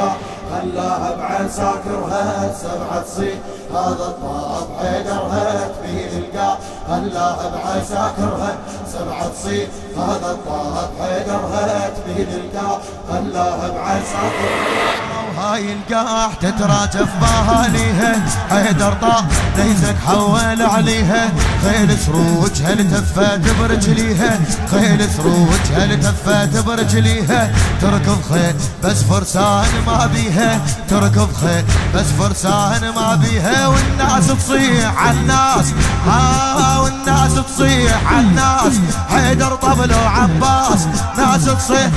القاع خلاها بعساكرها سبعة تصيح هذا الطاب حيدرها تبين القاع خلاها بعساكرها سبعة تصيح هذا الطاب حيدرها تبين القاع خلاها بعساكرها وهاي القاع تتراجف باهاليها حيدر طاب ليزك حول عليها خيل سروجها التفت برجليها خيل سروجها التفت برجليها تركض خيل بس فرسان ما بيها تركض خيل بس فرسان ما بيها والناس تصيح عالناس والناس تصيح عالناس حيدر طبل وعباس ناس تصيح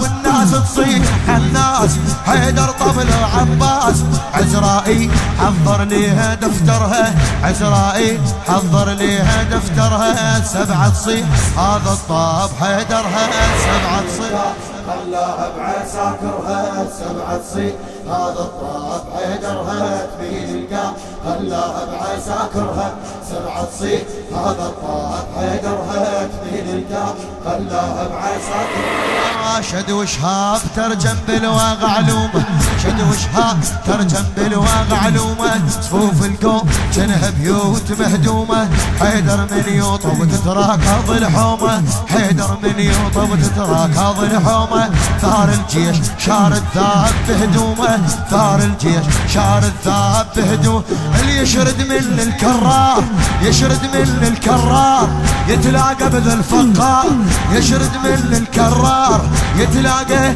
والناس تصيح عالناس حيدر طبل وعباس عزرائيل حضر ليها دفترها عزرائيل حضر ليها دفترها سبعة تصيح هذا الطاب حيدرها سبعة تصيح خلاها بعساكرها سبعة تصيح هذا الطاب حيدرها تبين القاع خلاها بعساكرها سبعة تصيح هذا الطاب حيدرها تبين القاع خلاها بعساكرها شد وشهاب ترجم بالواقع علومه شد وشهاب ترجم بالواقع علومه صفوف الكون جنها بيوت مهدومه حيدر من يوطب تتراكض الحومه حيدر من يوطب تتراكض الحومه ثار الجيش شار الذهب بهدومه ثار الجيش شار الذهب بهدومه اللي يشرد من الكرار يشرد من الكرار يتلاقى بذا الفقار يشرد من الكرار يتلاقى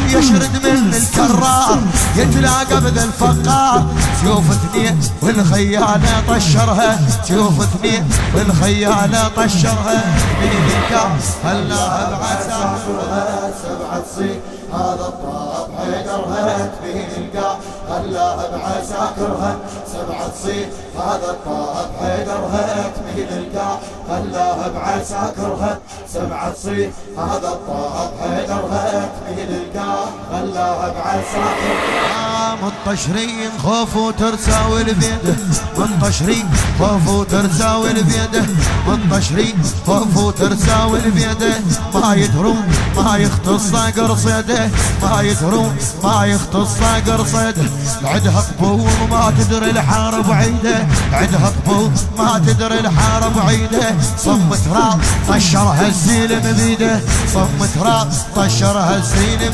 يشرد من الكرار يتلاقى بذا الفقار سيوف اثنين والخيالة طشرها سيوف اثنين والخيالة طشرها من الكار خلاها بعساكرها سبعة تصيح هذا الطاب حيدرها تبين القاع خلاها بعساكرها سبعة تصيح هذا الطاب حيدرها تبين القاع خلاها بعساكرها سبعة تصيح هذا الطاب حيدرها تبين القاع خلاها بعساكرها منطشرين خوف وترسى والبيده منطشرين خوف وترسى والبيده منطشرين خوف وترسى والبيده ما يدرون ما يختص صقر صيده ما يدرون ما يختص صقر صيده عدها طبول ما تدري الحارب عيده عدها طبول ما تدري الحارب عيده صم تراب طشرها الزيلم بيده صم تراب طشرها الزيلم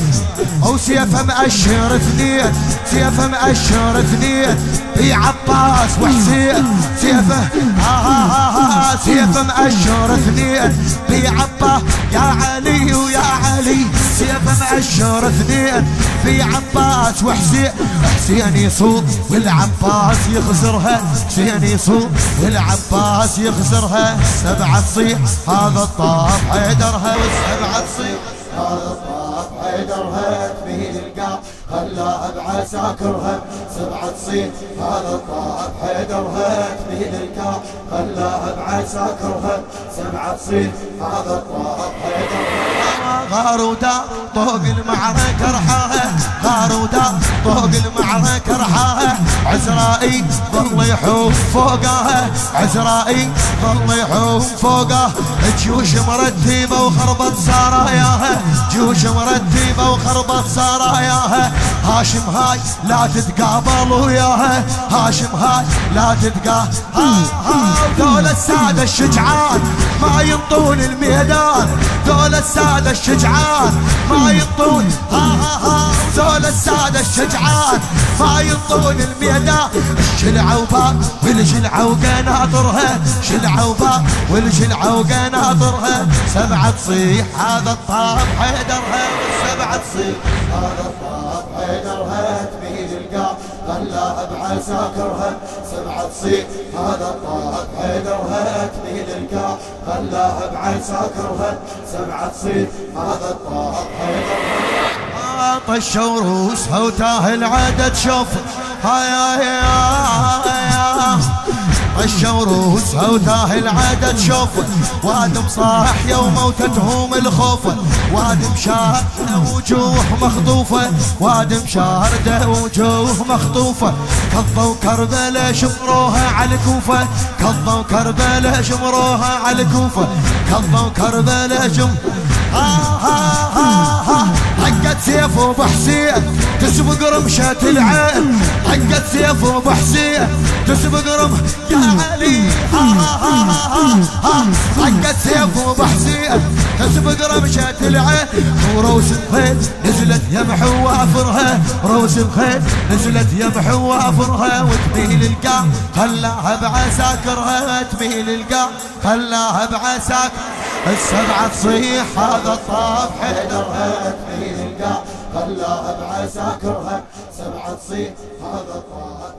او سيفه مأشر اثنين سيفه مأشر اثنين في عباس وحسين سيفه سيفه مأشر اثنين في عباس يا علي ويا علي سيفه مأشر اثنين في عباس وحسين حسين يصوب والعباس يخزرها حسين يصوب والعباس يخزرها سبعة تصيح هذا الطاب حيدرها والسبعة تصيح هذا الطاب حيدرها تبين القاع خلاها بعساكرها سبعة تصيح هذا الطاب حيدرها تبين القاع خلاها بعساكرها سبعة تصيح هذا الطاب حيدرها غارودا طوق المعركة رحاها غارودا طوق المعركة رحاها عزرائيل ظل يحوم فوقها عزرائيل ظل يحوم فوقها جيوش مرتبة وخربت سراياها جيوش مرتبة وخربت سراياها هاشم هاي لا تتقابل وياها هاشم هاي لا تتقابل دول السادة الشجعان ما ينطون الميدان دول السادة الشجعان ما ينطون دول السادة الشجعان ما ينطون الميدان الشلعة وباب والجلعة وقناطرها شلعة وباب والجلعة وقناطرها سبعة تصيح هذا الطاب حيدرها والسبعة تصيح هذا الطاب حيدرها تبين القاع خلاها بعساكرها سبعة تصيح هذا الطاب حيدرها تبين القاع خلاها بعساكرها سبعة تصيح هذا الطاب حيدرها طشوا روسها وتاه العدد شوف طشوا روسها وتاه العدد شوف وادم صاح يوم موتتهم الخوف وادم شاردة وجوه مخطوفة وادم شاردة وجوه مخطوفة كضوا كربلاء شمروها على الكوفة كضوا كربلاء شمروها على الكوفة كضوا كربلاء شم طقت سيف ابو حسين تسبق رمشة العين، حقت سيف ابو حسين تسبق رمح يا علي، حقت سيف ابو حسين تسبق رمشة العين. وروس الخيل نزلت يم حوافرها، روس الخيل نزلت يم حوافرها، وتميل القاع خلاها بعساكرها، تميل القاع خلاها بعساكر. السبعة تصيح هذا الطاف حيدرها، تميل القاع خلاها بعساكرها، سبعة تصيح هذا الطاف.